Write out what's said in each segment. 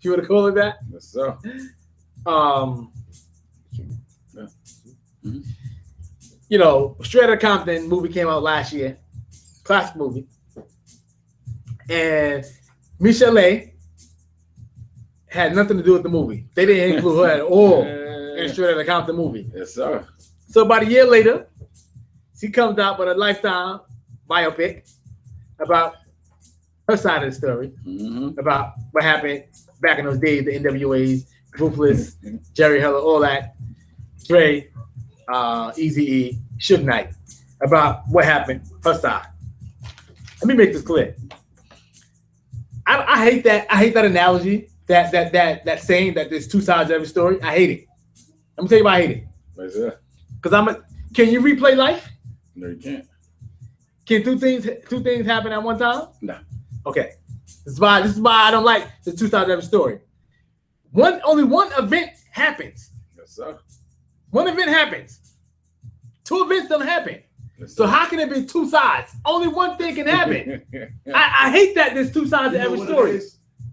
You want to call it that? Yes, sir. Yeah. You know, Straight Outta Compton movie came out last year, classic movie, and Michel'le had nothing to do with the movie. They didn't include her at all in Straight Outta Compton movie. Yes, sir. So about a year later, she comes out with a Lifetime biopic about her side of the story, about what happened back in those days, the NWAs, Ruthless, Jerry Heller, all that, Dre, Eazy-E, Suge Knight, about what happened, her side. Let me make this clear. I hate that. I hate that analogy, that saying that there's two sides to every story. I hate it. I'm gonna tell you why I hate it. What's that? Because can you replay life? No, you can't. Can two things happen at one time? No. Okay. This is why I don't like the two sides of every story. Only one event happens. Yes, sir. One event happens. Two events don't happen. Yes, so how can it be two sides? Only one thing can happen. I hate that there's two sides to every story.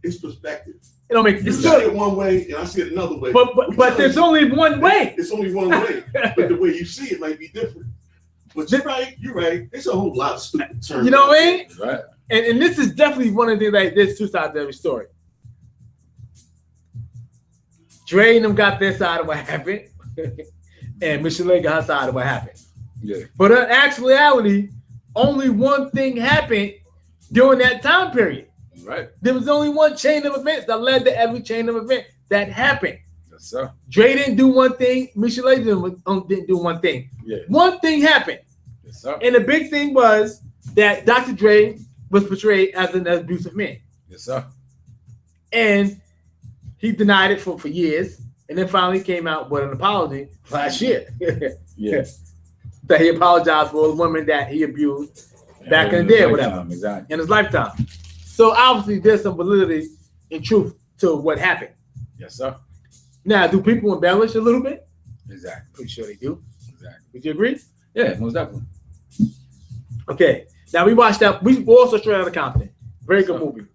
It's perspective. It don't make you see it one way and I see it another way. But there's only one way. It's only one way. But the way you see it might be different. But you're right. There's a whole lot of stupid terms. You know what I mean? Right. And this is definitely one of the things like there's two sides to every story. Dre and them got their side of what happened, and Michel'le got her side of what happened. Yeah. But in actuality, only one thing happened during that time period. Right. There was only one chain of events that led to every chain of events that happened. Yes, sir. Dre didn't do one thing. Michel'le didn't do one thing. Yeah. One thing happened. Yes, sir. And the big thing was that Dr. Dre was portrayed as an abusive man. Yes, sir. And he denied it for years, and then finally came out with an apology last year. Yeah. That he apologized for the woman that he abused back in the day or whatever. Exactly. In his lifetime. So obviously there's some validity and truth to what happened. Yes, sir. Now, do people embellish a little bit? Exactly. Pretty sure they do. Exactly. Would you agree? Yeah, most definitely. Okay. Now we watched that. We also Straight Outta Compton. Very good movie.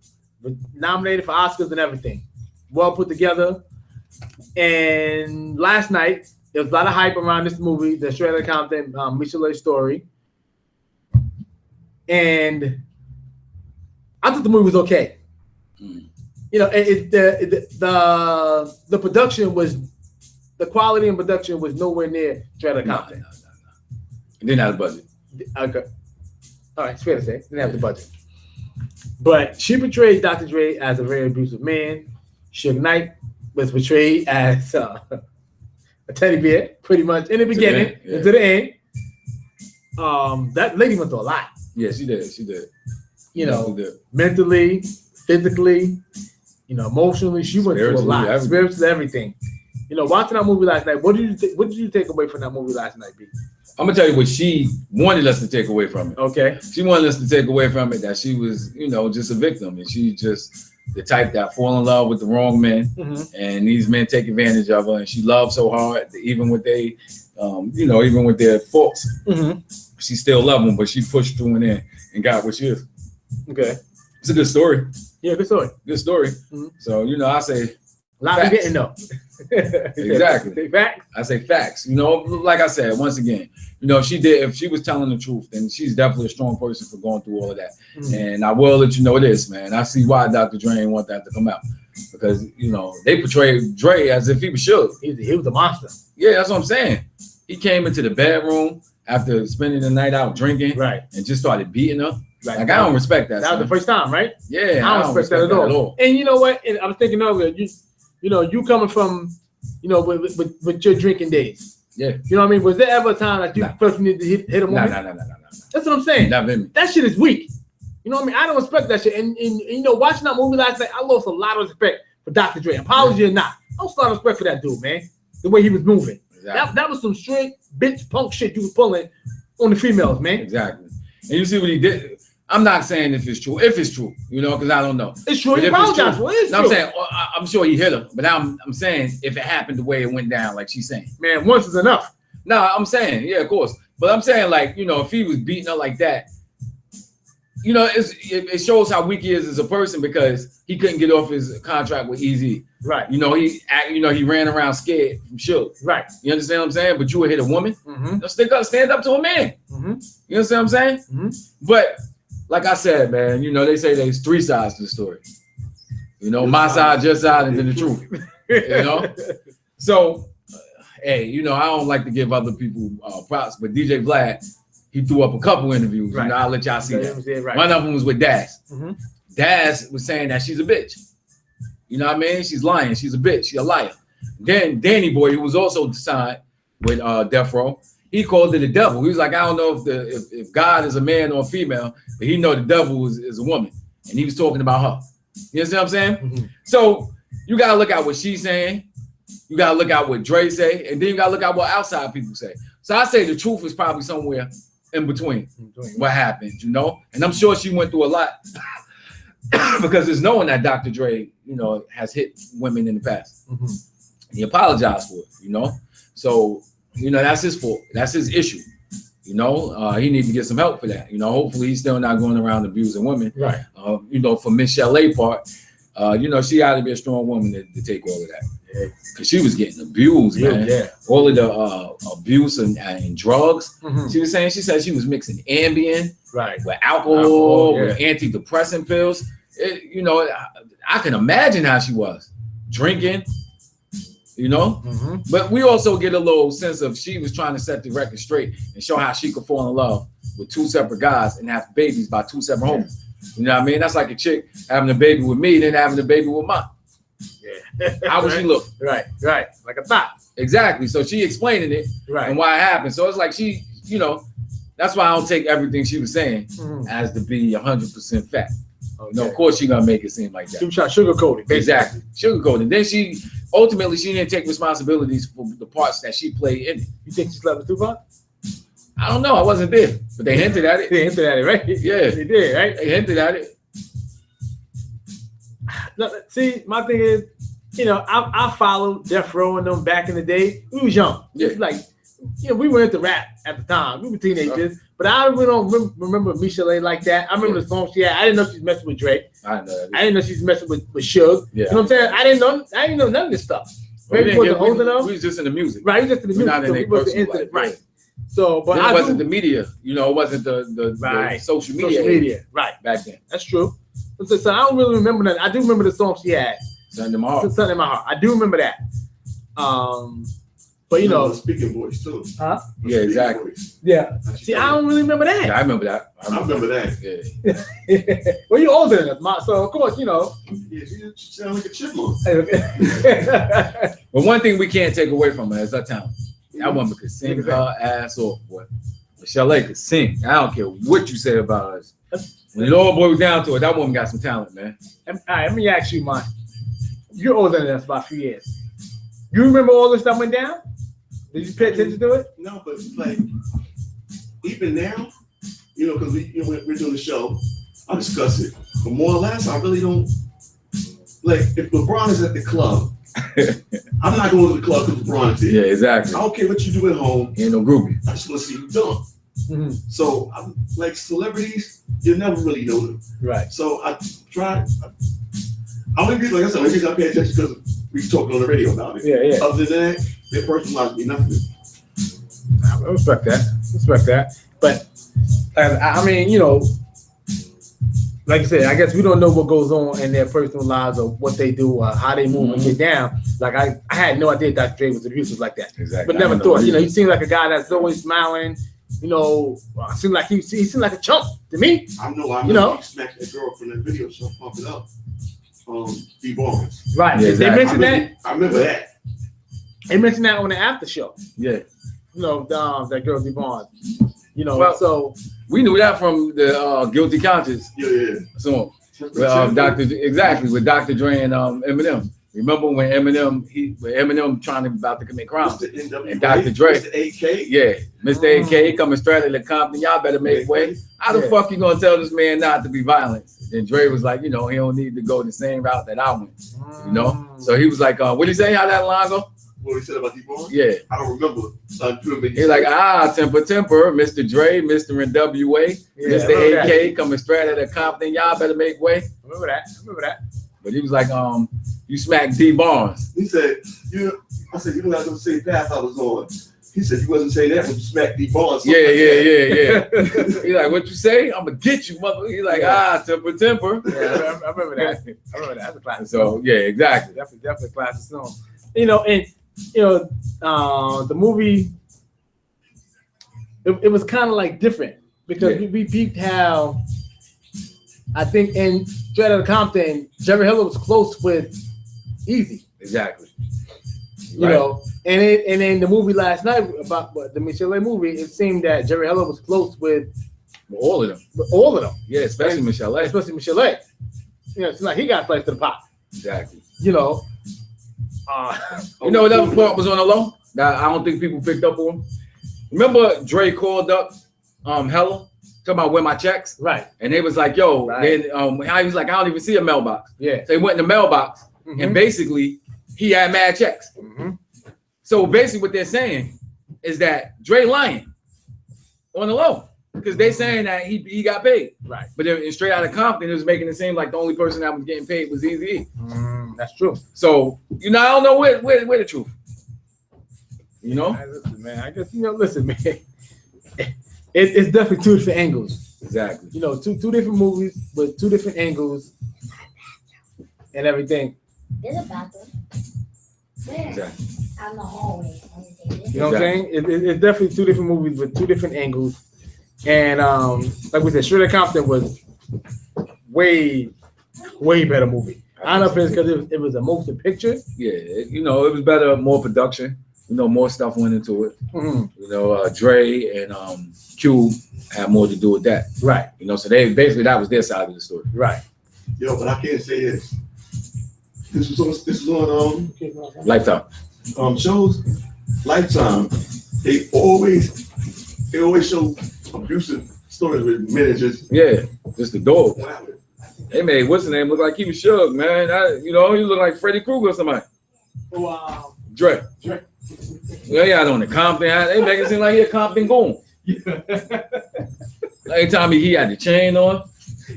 Nominated for Oscars and everything. Well put together. And last night, there was a lot of hype around this movie, the Straight Outta Compton Michel'le story. And I thought the movie was okay. You know, the production was, the quality and production was nowhere near Straight Outta Compton. No. It didn't have a budget. Okay. All right, it's fair to say. Didn't have the budget. But she portrayed Dr. Dre as a very abusive man. Suge Knight was portrayed as a teddy bear, pretty much, in the beginning, to the end. That lady went through a lot. Yeah, she did. She did. You know, mentally, physically, you know, emotionally, she went through a lot. Spiritually, everything. You know, watching that movie last night, what did you take away from that movie last night, B? I'm gonna tell you what she wanted us to take away from it. Okay. She wanted us to take away from it that she was, you know, just a victim, and she just the type that fall in love with the wrong men, and these men take advantage of her, and she loved so hard that even with they, you know, even with their faults, she still loved them, but she pushed through and got what she is. Okay. It's a good story. Yeah, good story. Good story. So, you know, I say a lot we didn't know. Exactly. Facts. I say facts. You know, like I said, once again, you know, if she was telling the truth, then she's definitely a strong person for going through all of that. And I will let you know this, man. I see why Dr. Dre didn't want that to come out. Because, you know, they portrayed Dre as if he was Suge. He was a monster. Yeah, that's what I'm saying. He came into the bedroom after spending the night out drinking, and just started beating her. Like, I don't respect that. That was the first time, right? Yeah, I don't respect that at all. And you know what? And I was thinking earlier, you know, you coming from, you know, with your drinking days. Yeah. You know what I mean? Was there ever a time that you first need to hit a woman? No. That's what I'm saying. That shit is weak. You know what I mean? I don't respect that shit. And you know, watching that movie last night, I lost a lot of respect for Dr. Dre. Apology or not, I lost a lot of respect for that dude, man. The way he was moving. Exactly. That was some straight bitch punk shit you was pulling on the females, man. Exactly. And you see what he did. I'm not saying if it's true, you know, because I don't know. It's true. He apologized for it. I'm saying, I'm sure he hit her, but I'm saying if it happened the way it went down, like she's saying. Man, once is enough. No, I'm saying, yeah, of course. But I'm saying, like, you know, if he was beating her like that, you know, it shows how weak he is as a person because he couldn't get off his contract with Easy. Right. You know, he ran around scared from Suge. Right. You understand what I'm saying? But you would hit a woman. Mm-hmm. Stand up to a man. Mm-hmm. You understand what I'm saying? Mm-hmm. But like I said, man, you know, they say there's 3 sides to the story. You know, my side, your side, and then the truth. You know? So, hey, you know, I don't like to give other people props, but DJ Vlad, he threw up a couple interviews. Right. You know, I'll let y'all see that. Right. One of them was with Daz. Mm-hmm. Daz was saying that she's a bitch. You know what I mean? She's lying. She's a bitch. She's a liar. Then Danny Boy, who was also signed with Death Row, he called it the devil. He was like, I don't know if God is a man or a female, but he know the devil is a woman. And he was talking about her. You understand what I'm saying? Mm-hmm. So you got to look at what she's saying. You got to look at what Dre say. And then you got to look at what outside people say. So I say the truth is probably somewhere in between what happened, you know? And I'm sure she went through a lot because it's knowing that Dr. Dre, you know, has hit women in the past. Mm-hmm. And he apologized for it, you know? So, you know, that's his fault. That's his issue. You know, he needs to get some help for that. You know, hopefully he's still not going around abusing women. Right. You know, for Michel'le part, you know, she ought to be a strong woman to take all of that. Because she was getting abused, man. Yeah. All of the abuse and drugs. Mm-hmm. She said she was mixing Ambien with alcohol, with antidepressant pills. You know, I can imagine how she was drinking. You know, but we also get a little sense of she was trying to set the record straight and show how she could fall in love with 2 separate guys and have babies by 2 separate homies. You know what I mean? That's like a chick having a baby with me, then having a baby with mine. Yeah. How would she look? Right. Like a thought. Exactly. So she explaining it and why it happened. So it's like she, you know, that's why I don't take everything she was saying as to be 100% fact. Okay. You know, of course, she's gonna make it seem like that. She was trying to sugarcoat it. Exactly, sugarcoat it. Then she didn't take responsibilities for the parts that she played in it. You think she slept with Tupac? I don't know. I wasn't there, but they hinted at it. They hinted at it, right? Yeah, they did, right? They hinted at it. Look, see, my thing is, you know, I followed Death Row and them back in the day. We was young. Yeah. Like, you know, we were into rap at the time. We were teenagers. But I really don't remember Michel'le like that. I remember the song she had. I didn't know she was messing with Drake. I didn't know that. I didn't know she was messing with Suge. Yeah. You know what I'm saying? I didn't know none of this stuff. We was just in the music. Right, we was just in the music. Not in their personal life. Right. So, but it wasn't the media. You know, it wasn't the social media. Right. Back then. That's true. So I don't really remember that. I do remember the song she had. Something in my heart. Something in my heart. I do remember that. But you know, speaking voice too. Huh? Yeah, exactly. Voice. Yeah. See, I don't really remember that. Yeah, I remember that. I remember that. Yeah. Well, you're older than us, so of course, you know. Yeah, she sound like a chipmunk. But one thing we can't take away from her is her talent. That woman could sing her ass off, boy. Michel'le could sing. I don't care what you say about us. When it all boils down to it, that woman got some talent, man. All right, let me ask you, mine. You're older than us by a few years. You remember all this that went down? Did you pay attention to it? No, but like even now, you know, because we're doing the show, I discuss it. But more or less, I really don't like if LeBron is at the club. I'm not going to the club because LeBron is there. Yeah, exactly. I don't care what you do at home. Ain't no groupie. I just want to see you dunk. So, like celebrities, you never really know them. Right. So I try. I only reason, like I said, only reason I pay attention because we talking on the radio about it. Yeah. Other than that, their personal life be nothing. I respect that. But I mean, you know, like I said, I guess we don't know what goes on in their personal lives or what they do or how they move and get down. Like I had no idea Dr. Dre was abusive like that. Exactly. But never thought. You know, he seemed like a guy that's always smiling. You know, seemed like he seemed like a chump to me. I know. He smacked that girl from that video show, Pump It Up. D. Barnes. Right. Yeah, exactly. They mentioned that. I remember that. They mentioned that on the after show. Yeah. You know, that girl D. Barnes. You know, well, so we knew that from the Guilty Conscience. Yeah. So with Dr. Dre and Eminem. Remember when Eminem trying to about to commit crimes and Dr. Dre, Mr. AK, yeah, Mr. AK coming straight to the Compton, y'all better make way. How the fuck you gonna tell this man not to be violent? And Dre was like, you know, he don't need to go the same route that I went, you know. So he was like, what did he say? How that line go? what he said about D-Ball? Yeah. I don't remember. He's like, temper, Mr. Dre, Mr. NWA, Mr. AK coming straight out of Compton. Y'all better make way. I remember that. But he was like, you smacked D Barnes. He said, I said, you know not gonna say path I was on. He said you wasn't saying that when you smacked D Barnes. Yeah. He's like, what you say? I'm gonna get you, mother. He's like, temper. Yeah, I remember that. That's a classic. So yeah, exactly. Definitely a classic song. The movie, it was kind of like different because we peeped how I think in Straight Outta Compton, Jerry Heller was close with Easy. Exactly. You know, and in the movie last night about the Michel'le movie, it seemed that Jerry Heller was close with all of them. Yeah, especially Michel'le. It's like he got sliced to the pot. Exactly. You know. You know what other part was on the low that I don't think people picked up on? Remember Dre called up Heller talking about where my checks? Right. And they was like, yo, then he was like, I don't even see a mailbox. Yeah. So he went in the mailbox and basically he had mad checks. So basically what they're saying is that Dre lying on the low because they saying that he got paid. Right. But in Straight Outta Compton, it was making it seem like the only person that was getting paid was Eazy-E. That's true. So, I don't know where the truth. You know? Listen, man. I guess, listen, man. It's definitely two different angles. Exactly. Two different movies with two different angles and everything. There's a bathroom. Where? Exactly. Out in the hallway. You know what I'm saying? It's definitely two different movies with two different angles. And like we said, Straight Outta Compton was way better movie. I don't know if it's because it was a motion picture. Yeah, it was better, more production. More stuff went into it. Dre and Cube had more to do with that. Right. So they basically that was their side of the story. Right. But I can't say this. This was on Lifetime. Shows. Lifetime. They always show abusive stories with managers. Yeah, just the dog. They made what's the name look like he was Suge, man. He looked like Freddy Krueger or somebody. Wow. Dre. Yeah, on the Compton. They make it seem like he a Compton goon. Every time he had the chain on,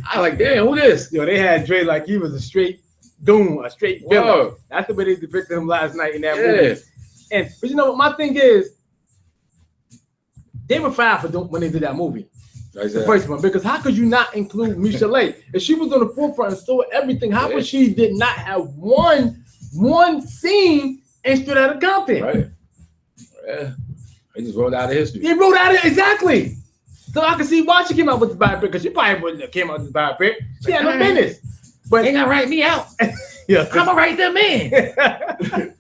I like, damn, who this? They had Dre like he was a straight goon, a straight villain. That's the way they depicted him last night in that movie. But my thing is, they were fired for when they did that movie. The first one, because how could you not include Michel'le? If she was on the forefront and saw everything, how would she did not have one scene in Straight Outta Compton? Right. Yeah. They just wrote out of history. They wrote out exactly. So I can see why she came out with the biopic, because she probably wouldn't have came out with the biopic. She had no business. But they gonna write me out. I'm gonna write them in.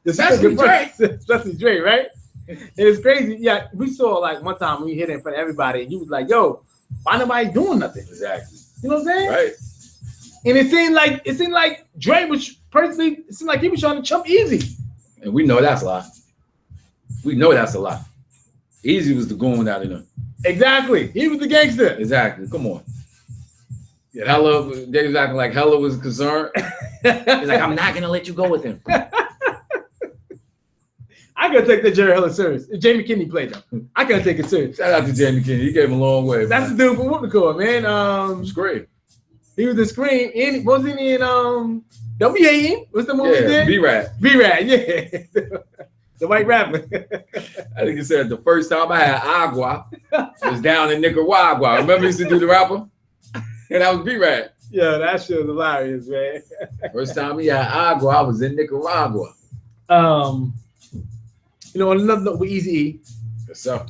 Especially Dre, right? And it's crazy. Yeah, we saw like one time when you hit it in front of everybody, and you was like, "Yo, why nobody doing nothing?" Exactly. You know what I'm saying? Right. And it seemed like Dre was personally. It seemed like he was trying to chump Easy. And we know that's a lie. We know that's a lie. Easy was the goon out of them. Exactly. He was the gangster. Exactly. Come on. Yeah, Hella. They was acting like Hella was concerned. He's like, I'm not gonna let you go with him. I gotta take that Jerry Heller serious. Jamie Kennedy played them. I gotta take it serious. Shout out to Jamie Kennedy. He came a long way. That's the dude from what we call, man. Scream. He was in Scream. And wasn't he in Don't Be Hating? What's the movie he did? B-Rad. B-Rad, yeah. The white rapper. I think he said the first time I had agua was down in Nicaragua. Remember he used to do the rapper? And that was B-Rad. Yeah, that shit was hilarious, man. First time he had agua, I was in Nicaragua. On another note with Eazy-E. Yes, sir.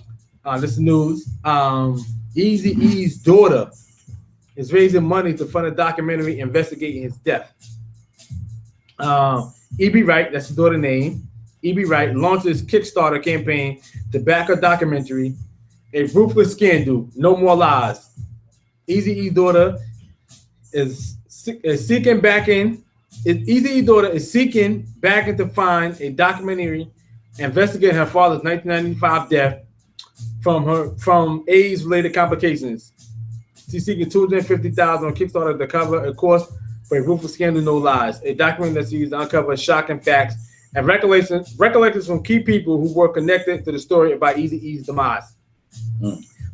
This is news. Eazy-E's daughter is raising money to fund a documentary investigating his death. E.B. Wright, that's his daughter's name. E.B. Wright launched his Kickstarter campaign to back a documentary, A Ruthless Scandal, No More Lies. Eazy-E's daughter is seeking backing. Eazy-E's daughter is seeking backing to find a documentary investigating her father's 1995 death from AIDS-related complications. She's seeking $250,000 on Kickstarter to cover a course for A Ruthless Scandal, No Lies, a documentary that's used to uncover shocking facts and recollections from key people who were connected to the story about Eazy-E's demise.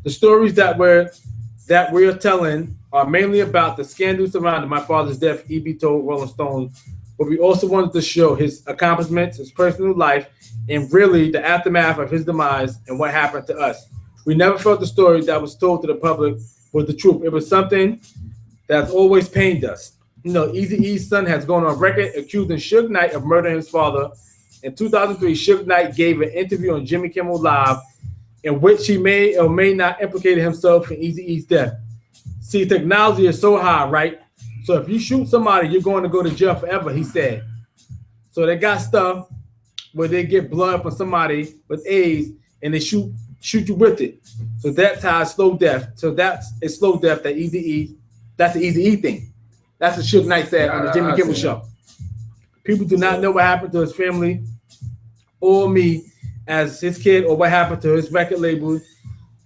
The stories that we're telling are mainly about the scandals surrounding my father's death, E.B. told Rolling Stone, but we also wanted to show his accomplishments, his personal life, and really the aftermath of his demise and what happened to us. We never felt the story that was told to the public was the truth. It was something that's always pained us. You know, Eazy-E's son has gone on record accusing Suge Knight of murdering his father. In 2003, Suge Knight gave an interview on Jimmy Kimmel Live in which he may or may not implicate himself in Eazy-E's death. See, technology is so high, right? So if you shoot somebody, you're going to go to jail forever, he said. So they got stuff where they get blood from somebody with AIDS and they shoot you with it. So that's how it's slow death. So that's a slow death that Eazy-E, that's the Eazy-E thing. That's what Suge Knight said on the Jimmy Kimmel show. People do not know what happened to his family or me as his kid or what happened to his record label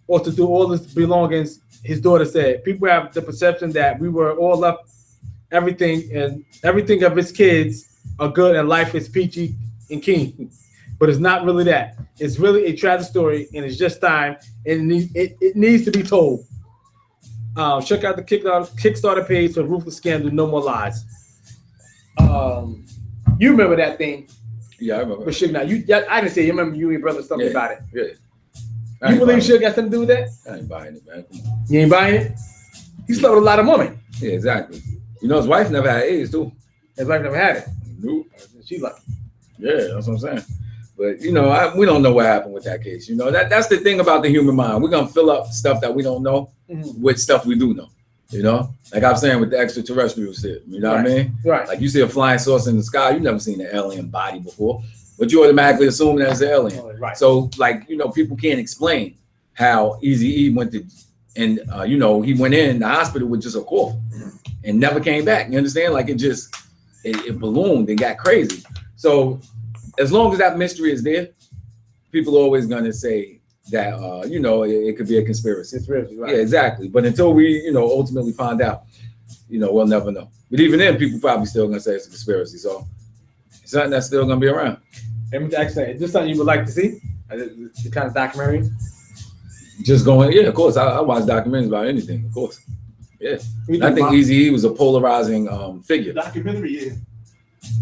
or to do all his belongings, his daughter said. People have the perception that we were all up everything and everything of his kids are good and life is peachy and keen. But it's not really that. It's really a tragic story and it's just time and it needs to be told. Check out the Kickstarter page for Ruthless Scandal, No More Lies. You remember that thing? Yeah, I remember. But Suge, now I didn't say you remember you and your brother talking about it. Yeah. You believe Suge got something to do with that? I ain't buying it, man. Come on. You ain't buying it? He slept with a lot of women. Yeah, exactly. You know, his wife never had AIDS too. His wife never had it. Nope. She lucky. Yeah, that's what I'm saying. But you know, we don't know what happened with that case. You know, that's the thing about the human mind. We're gonna fill up stuff that we don't know with stuff we do know. You know, like I'm saying with the extraterrestrial shit. You know what I mean? Right. Like you see a flying saucer in the sky, you've never seen an alien body before, but you automatically assume that it's an alien. Right. So, like, you know, people can't explain how Eazy-E went to, and you know, he went in the hospital with just a cough and never came back. You understand? Like it ballooned and got crazy. So, as long as that mystery is there, people are always gonna say that you know, it could be a conspiracy. Conspiracy, right? Yeah, exactly. But until we, you know, ultimately find out, you know, we'll never know. But even then, people probably still gonna say it's a conspiracy. So it's something that's still gonna be around. Let me ask you, is this something you would like to see? The kind of documentary? Just going, yeah, of course. I watch documentaries about anything, of course. Yeah. I think Eazy-E was a polarizing figure. Documentary, yeah.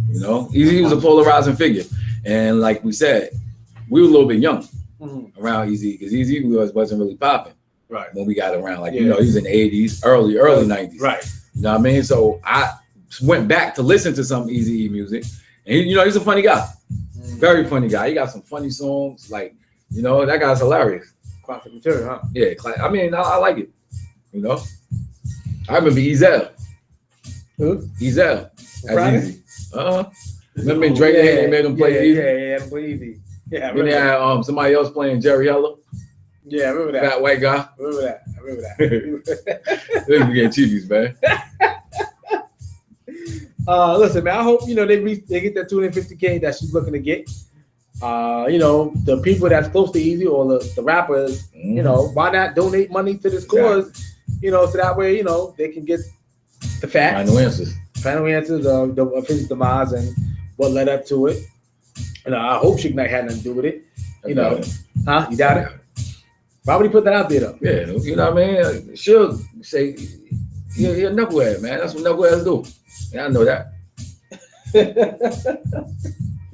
You know, Eazy-E was a polarizing figure. And like we said, we were a little bit young around Eazy because Eazy wasn't really popping when we got around. Like, you know, he was in the 80s, early 90s. Right. You know what I mean? So I went back to listen to some Eazy-E music. And, you know, he's a funny guy. Very funny guy. He got some funny songs. Like, you know, that guy's hilarious. Classic material, huh? Yeah, I mean, I like it. You know? I remember Ezel. Who? Ezel. That's Friday? Easy. Remember Drake they made him play Easy? Yeah, play Easy. Yeah, Then they had somebody else playing Jerry Heller. Yeah, I remember that. Fat white guy. I remember that. They be getting cheapies, man. Listen, man, I hope, you know, they get that 250K that she's looking to get. You know, the people that's close to Easy or the rappers, you know, why not donate money to this cause? You know, so that way, you know, they can get the facts. Final answers of his demise and what led up to it. You know, I hope Suge Knight had nothing to do with it. You know, huh? You doubt it? Why would he put that out there though? Yeah, you know what I mean? She'll say, you're a knucklehead, man. That's what knuckleheads do. Yeah, I know that.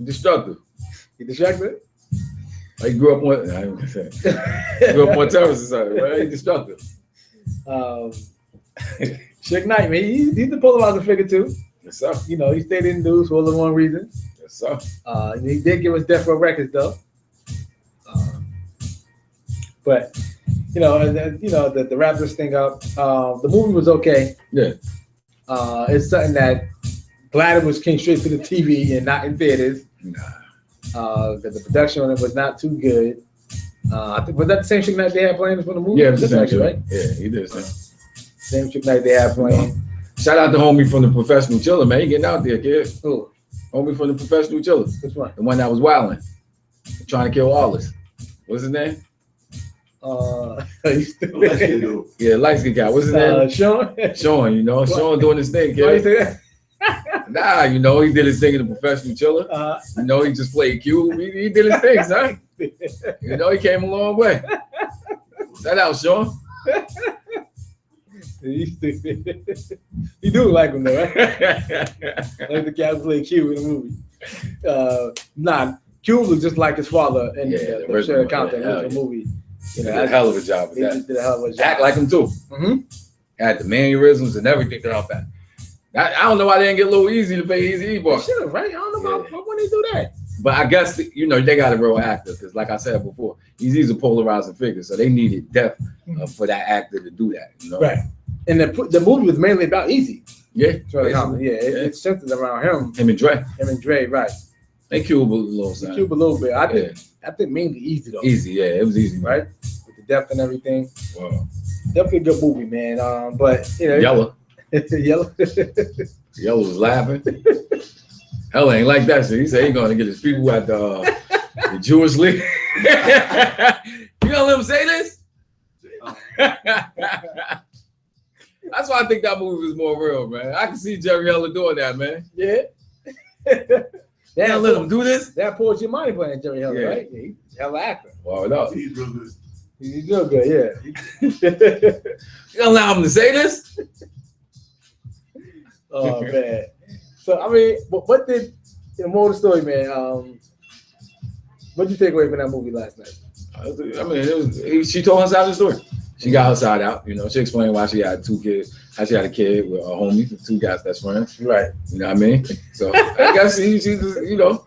Destructive. You destructive? I grew up on, I ain't gonna say. Grew up on terrorist society, right? He's destructive. Suge Knight, man, he's the polarizing figure too. Yes, sir. You know, he stayed in the news for all the wrong reasons. Yes, sir. He did give us Death Row Records though. But you know, and then, you know, the wrap this thing up. The movie was okay. Yeah. It's something that glad it was came straight to the TV and not in theaters. The production on it was not too good. I think was that the same Suge Knight they had playing for the movie? Yeah, it was the same right? Yeah, he did. Same Suge Knight they had playing. Shout out to homie from the Professional Chiller, man. He getting out there, kid. Who? Homie from the Professional Chiller. Which one? The one that was wilding, trying to kill Arliss. What's his name? Yeah, light skin guy. What's his name? Sean. Sean, you know, Sean doing his thing, kid. Why you say that? Nah, you know, he did his thing in the professional chiller. You know, he just played Cube. He did his thing, son. You know, he came a long way. Shout out, Sean. You do like him though, right? Like the guy played Q in the movie. Nah, Q was just like his father in the original movie. You know, did a hell of a job with that. He did a hell of a job. Act like him too. Mm-hmm. Had the mannerisms and everything off that. I don't know why they didn't get a little easy to pay Easy E. Sure, right? I don't know why when they do that. But I guess you know they got a real actor because, like I said before, he's a polarizing figure, so they needed depth for that actor to do that. You know? Right. And the movie was mainly about Easy. Yeah, it's centered around him. Him and Dre. Right. They Cube a little, son. Cube a little bit. I think mainly Easy though. Easy, yeah, it was easy, right? With the depth and everything. Wow. Definitely a good movie, man. But you know, Yellow. Yellow. Yellow was laughing. Hell ain't like that shit. He said he's gonna get his people at the Jewish League. You gonna let him say this? That's why I think that movie was more real, man. I can see Jerry Heller doing that, man. Yeah. They don't let him do this. That Paul Giamatti playing Jerry Heller, right? Yeah, he's a hell of an actor. Wow, no. He's real good. He's real good, yeah. You gonna allow him to say this? Oh man. So I mean, what did the moral of the story, man? What did you take away from that movie last night? I mean, she told her side of the story. She got her side out. You know, she explained why she had 2 kids, how she had a kid with a homie, 2 guys best friends. Right. You know what I mean? So I guess she you know,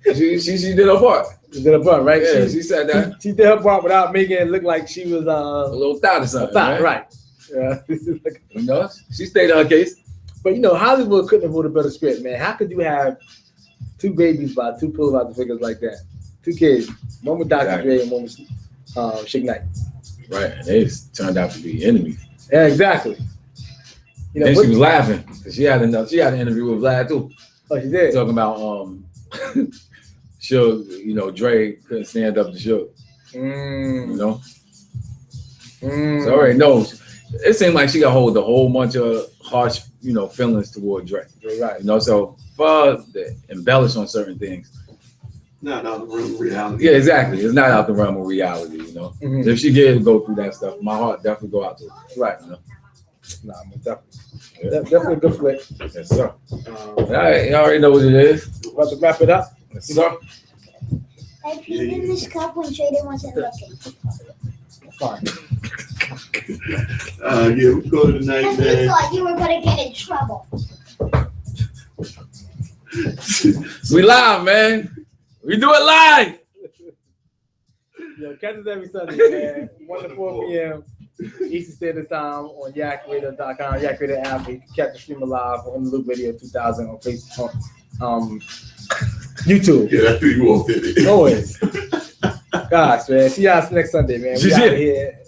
she did her part. She did her part, right? Yeah, she said that. She did her part without making it look like she was a little thought or something. Right. Yeah. You know, she stayed on her case. But you know, Hollywood couldn't have wrote a better script, man. How could you have 2 babies by 2 polarizing figures like that? 2 kids, one with Dr. Dre and one with Suge Knight. Right, and they turned out to be enemies. Yeah, exactly. You know, and she was laughing because she had an interview with Vlad too. Oh, she did. Talking about Suge, you know, Dre couldn't stand up to Suge. You know, so I already knows. It seemed like she got hold of a whole bunch of harsh, you know, feelings toward Dre. Right. You know, so for the embellish on certain things. Not out the realm of reality. Yeah, exactly. It's not out the realm of reality, you know. Mm-hmm. If she did go through that stuff, my heart definitely go out to her. Right. You know? Nah, definitely. Yeah. Definitely a good flick. Yes, sir. All right, you already know what it is. About to wrap it up. Yes, sir. I peed in this cup when Trader wasn't looking. Fine. Yeah, we go to the night, And you man. thought you were gonna get in trouble. We live, man. We do it live. Yo, catch us every Sunday, man. 1 to 4 p.m. Eastern Standard Time on yakradio.com, Yak Radio app. You can catch the stream live on the Loop Video 2000 on Facebook, YouTube. Yeah, that threw you off, didn't it? Always. Gosh, man. See y'all next Sunday, man. We out here.